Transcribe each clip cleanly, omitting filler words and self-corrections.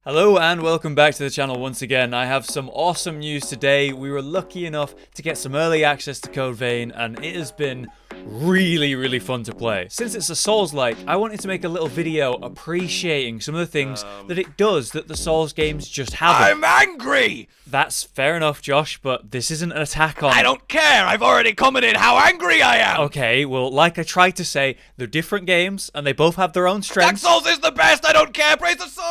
Hello and welcome back to the channel once again. I have some awesome news today. We were lucky enough to get some early access to Code Vein and it has been really fun to play. Since it's a Souls-like, I wanted to make a little video appreciating some of the things that it does that the Souls games just haven't. I'm angry! That's fair enough, Josh, but this isn't an attack on... I don't care! I've already commented how angry I am! Okay, well, like I tried to say, they're different games and they both have their own strengths. Dark Souls is the best! I don't care! Praise the soul!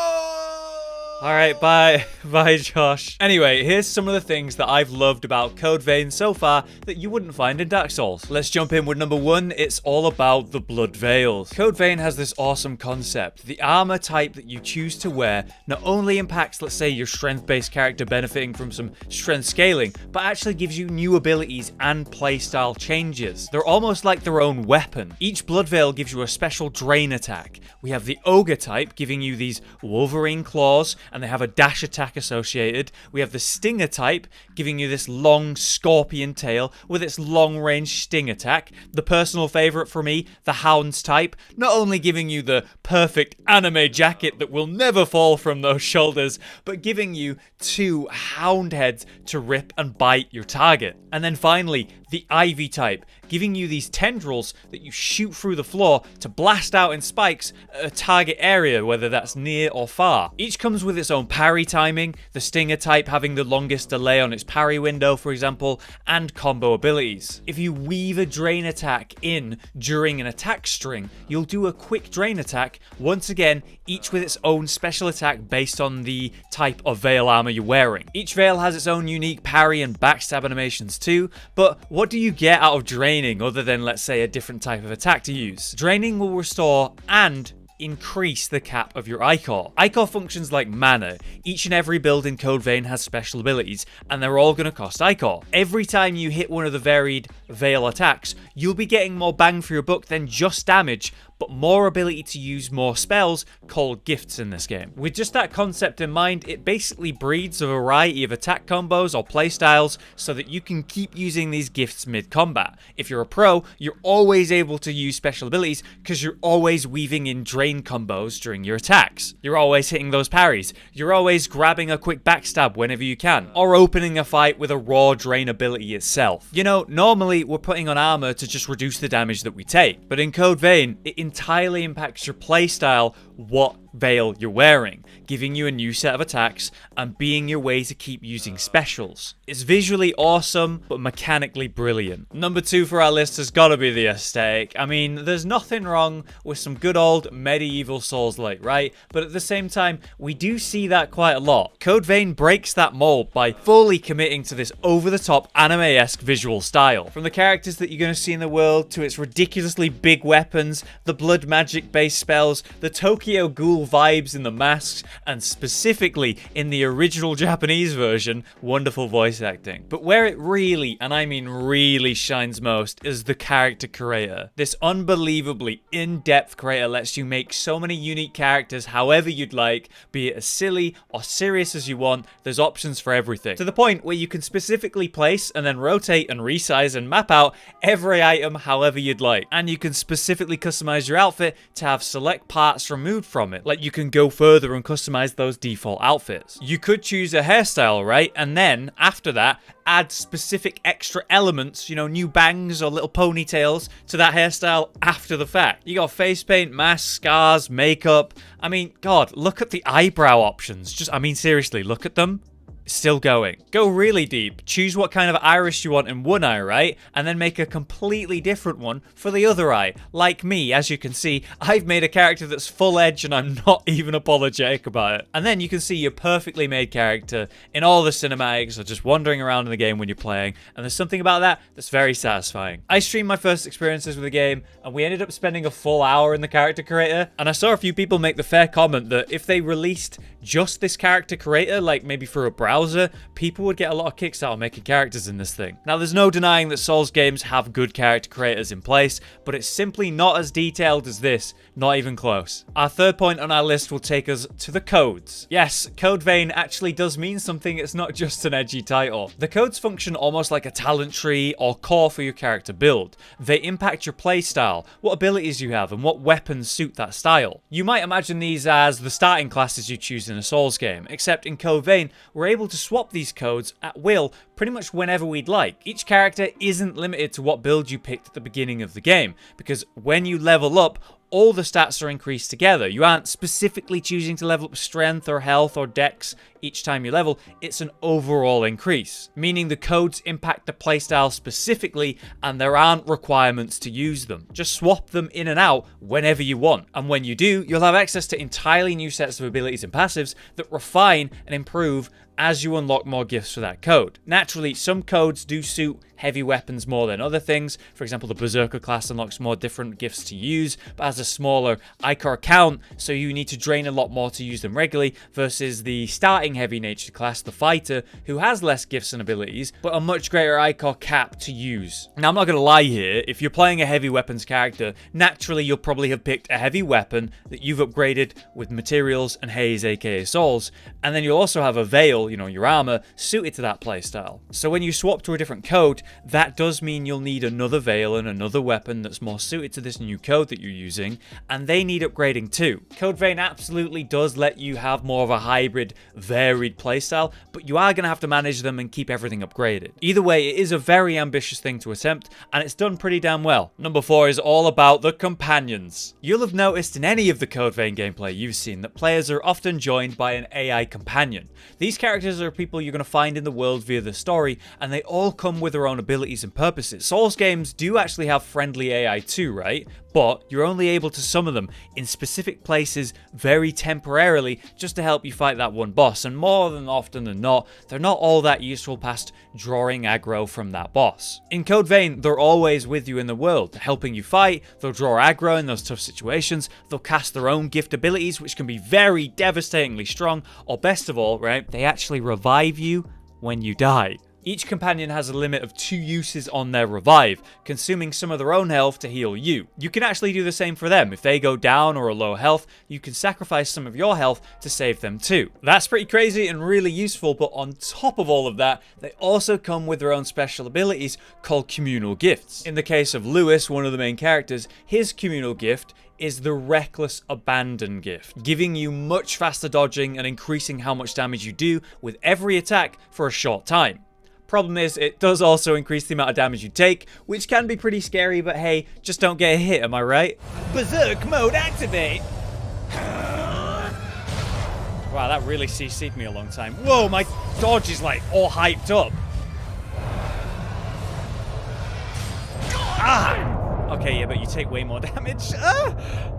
Alright, bye, Josh. Anyway, here's some of the things that I've loved about Code Vein so far that you wouldn't find in Dark Souls. Let's jump in with number one. It's all about the blood veils. Code Vein has this awesome concept. The armor type that you choose to wear not only impacts, let's say, your strength-based character benefiting from some strength scaling, but actually gives you new abilities and playstyle changes. They're almost like their own weapon. Each blood veil gives you a special drain attack. We have the Ogre type, giving you these Wolverine claws, and they have a dash attack associated. We have the Stinger type, giving you this long scorpion tail with its long-range sting attack. The personal favorite for me, the Hounds type, not only giving you the perfect anime jacket that will never fall from those shoulders, but giving you two hound heads to rip and bite your target. And then finally, the Ivy type, giving you these tendrils that you shoot through the floor to blast out in spikes at a target area, whether that's near or far. Each comes with its own parry timing, the Stinger type having the longest delay on its parry window, for example, and combo abilities. If you weave a drain attack in during an attack string, you'll do a quick drain attack, once again, each with its own special attack based on the type of veil armor you're wearing. Each veil has its own unique parry and backstab animations too, but what do you get out of draining other than, let's say, a different type of attack to use? Draining will restore and increase the cap of your Ichor. Ichor functions like mana. Each and every build in Code Vein has special abilities, and they're all going to cost Ichor. Every time you hit one of the varied Veil attacks, you'll be getting more bang for your buck than just damage, but more ability to use more spells called gifts in this game. With just that concept in mind, it basically breeds a variety of attack combos or playstyles so that you can keep using these gifts mid-combat. If you're a pro, you're always able to use special abilities because you're always weaving in drain combos during your attacks. You're always hitting those parries. You're always grabbing a quick backstab whenever you can, or opening a fight with a raw drain ability itself. You know, normally we're putting on armor to just reduce the damage that we take, but in Code Vein, it entirely impacts your playstyle what veil you're wearing, giving you a new set of attacks and being your way to keep using specials. It's visually awesome, but mechanically brilliant. Number two for our list has got to be the aesthetic. I mean, there's nothing wrong with some good old medieval Souls-like, right? But at the same time, we do see that quite a lot. Code Vein breaks that mold by fully committing to this over-the-top anime-esque visual style. From the characters that you're going to see in the world, to its ridiculously big weapons, the blood magic-based spells, the Tokyo Ghoul vibes in the masks, and specifically in the original Japanese version, wonderful voice acting. But where it really, and I mean really, shines most is the character creator. This unbelievably in-depth creator lets you make so many unique characters however you'd like, be it as silly or serious as you want. There's options for everything, to the point where you can specifically place and then rotate and resize and map out every item however you'd like. And you can specifically customize your outfit to have select parts removed from it. Like, you can go further and customize those default outfits. You could choose a hairstyle, right? And then after that, add specific extra elements, you know, new bangs or little ponytails to that hairstyle after the fact. You got face paint, masks, scars, makeup. I mean, God, look at the eyebrow options. I mean, seriously, look at them. Still going. Go really deep. Choose what kind of iris you want in one eye, right? And then make a completely different one for the other eye. Like me, as you can see, I've made a character that's full edge and I'm not even apologetic about it. And then you can see your perfectly made character in all the cinematics or just wandering around in the game when you're playing. And there's something about that that's very satisfying. I streamed my first experiences with the game and we ended up spending a full hour in the character creator. And I saw a few people make the fair comment that if they released just this character creator, like maybe for a browser, people would get a lot of kicks out of making characters in this thing. Now, there's no denying that Souls games have good character creators in place, but it's simply not as detailed as this, not even close. Our third point on our list will take us to the codes. Yes, Code Vein actually does mean something, it's not just an edgy title. The codes function almost like a talent tree or core for your character build. They impact your playstyle, what abilities you have, and what weapons suit that style. You might imagine these as the starting classes you choose in in a Souls game, except in Code Vein, we're able to swap these codes at will pretty much whenever we'd like. Each character isn't limited to what build you picked at the beginning of the game, because when you level up, all the stats are increased together. You aren't specifically choosing to level up strength or health or dex each time you level, it's an overall increase, meaning the codes impact the playstyle specifically and there aren't requirements to use them. Just swap them in and out whenever you want, and when you do, you'll have access to entirely new sets of abilities and passives that refine and improve as you unlock more gifts for that code. Naturally, some codes do suit heavy weapons more than other things. For example, the Berserker class unlocks more different gifts to use, but has a smaller Ichor count, so you need to drain a lot more to use them regularly, versus the starting heavy nature class, the Fighter, who has less gifts and abilities, but a much greater Ichor cap to use. Now, I'm not going to lie here, if you're playing a heavy weapons character, naturally you'll probably have picked a heavy weapon that you've upgraded with materials and haze, aka souls, and then you'll also have a veil, you know, your armor, suited to that playstyle. So when you swap to a different code, that does mean you'll need another veil and another weapon that's more suited to this new code that you're using, and they need upgrading too. Code Vein absolutely does let you have more of a hybrid, varied playstyle, but you are going to have to manage them and keep everything upgraded. Either way, it is a very ambitious thing to attempt, and it's done pretty damn well. Number 4 is all about the companions. You'll have noticed in any of the Code Vein gameplay you've seen that players are often joined by an AI companion. These characters are people you're going to find in the world via the story, and they all come with their own abilities and purposes. Souls games do actually have friendly AI too, right? But you're only able to summon them in specific places very temporarily just to help you fight that one boss, and more than often than not, they're not all that useful past drawing aggro from that boss. In Code Vein, they're always with you in the world, helping you fight. They'll draw aggro in those tough situations, they'll cast their own gift abilities, which can be very devastatingly strong, or best of all, right, they actually revive you when you die. Each companion has a limit of 2 uses on their revive, consuming some of their own health to heal you. You can actually do the same for them. If they go down or are low health, you can sacrifice some of your health to save them too. That's pretty crazy and really useful, but on top of all of that, they also come with their own special abilities called communal gifts. In the case of Lewis, one of the main characters, his communal gift is the Reckless Abandon gift, giving you much faster dodging and increasing how much damage you do with every attack for a short time. Problem is, it does also increase the amount of damage you take, which can be pretty scary, but hey, just don't get hit, am I right? Berserk mode activate! Wow, that really CC'd me a long time. Whoa, my dodge is like all hyped up. Ah! Okay, yeah, but you take way more damage. Ah!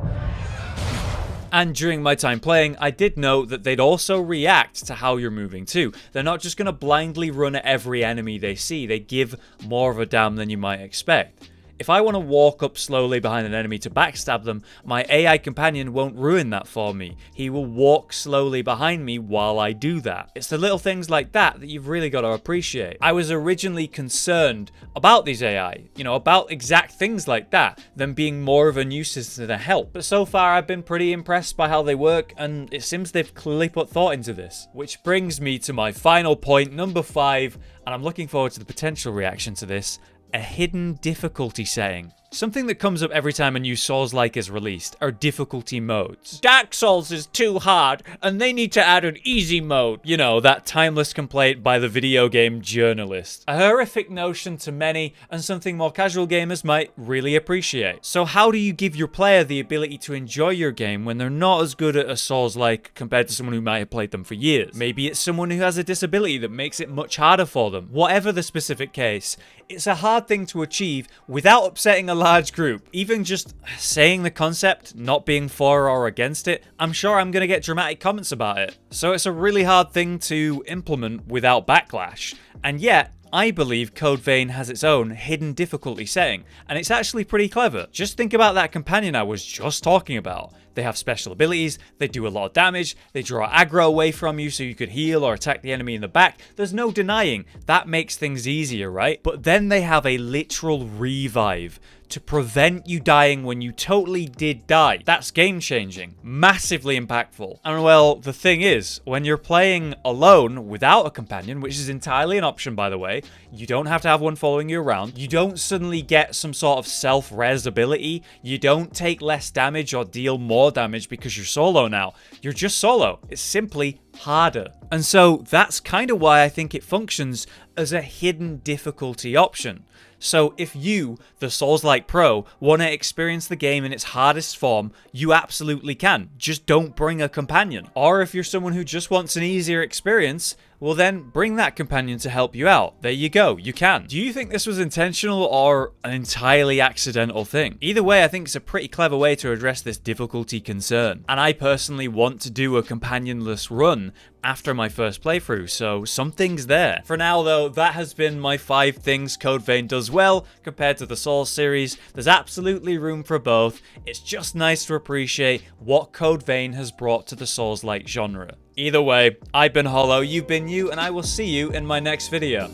And during my time playing, I did note that they'd also react to how you're moving too. They're not just going to blindly run at every enemy they see, they give more of a damn than you might expect. If I want to walk up slowly behind an enemy to backstab them, my AI companion won't ruin that for me. He will walk slowly behind me while I do that. It's the little things like that that you've really got to appreciate. I was originally concerned about these AI, about exact things like that, them being more of a nuisance than a help. But so far I've been pretty impressed by how they work, and it seems they've clearly put thought into this. Which brings me to my final point, number 5, and I'm looking forward to the potential reaction to this. A hidden difficulty setting. Something that comes up every time a new Souls-like is released are difficulty modes. Dark Souls is too hard, and they need to add an easy mode. You know, that timeless complaint by the video game journalist. A horrific notion to many, and something more casual gamers might really appreciate. So how do you give your player the ability to enjoy your game when they're not as good at a Souls-like compared to someone who might have played them for years? Maybe it's someone who has a disability that makes it much harder for them. Whatever the specific case, it's a hard thing to achieve without upsetting a large group. Even just saying the concept, not being for or against it, I'm sure I'm going to get dramatic comments about it. So it's a really hard thing to implement without backlash. And yet, I believe Code Vein has its own hidden difficulty setting, and it's actually pretty clever. Just think about that companion I was just talking about. They have special abilities, they do a lot of damage, they draw aggro away from you so you could heal or attack the enemy in the back. There's no denying that makes things easier, right? But then they have a literal revive to prevent you dying when you totally did die. That's game-changing. Massively impactful. And well, the thing is, when you're playing alone without a companion, which is entirely an option by the way, you don't have to have one following you around, you don't suddenly get some sort of self-res ability, you don't take less damage or deal more damage because you're solo now. You're just solo. It's simply harder. And so that's kind of why I think it functions as a hidden difficulty option. So if you, the Souls-like pro, want to experience the game in its hardest form, you absolutely can. Just don't bring a companion. Or if you're someone who just wants an easier experience, well then bring that companion to help you out. There you go, you can. Do you think this was intentional or an entirely accidental thing? Either way, I think it's a pretty clever way to address this difficulty concern. And I personally want to do a companionless run after my first playthrough, so something's there. For now though, that has been my 5 things Code Vein does well compared to the Souls series. There's absolutely room for both. It's just nice to appreciate what Code Vein has brought to the Souls-like genre. Either way, I've been Hollow, you've been you, and I will see you in my next video.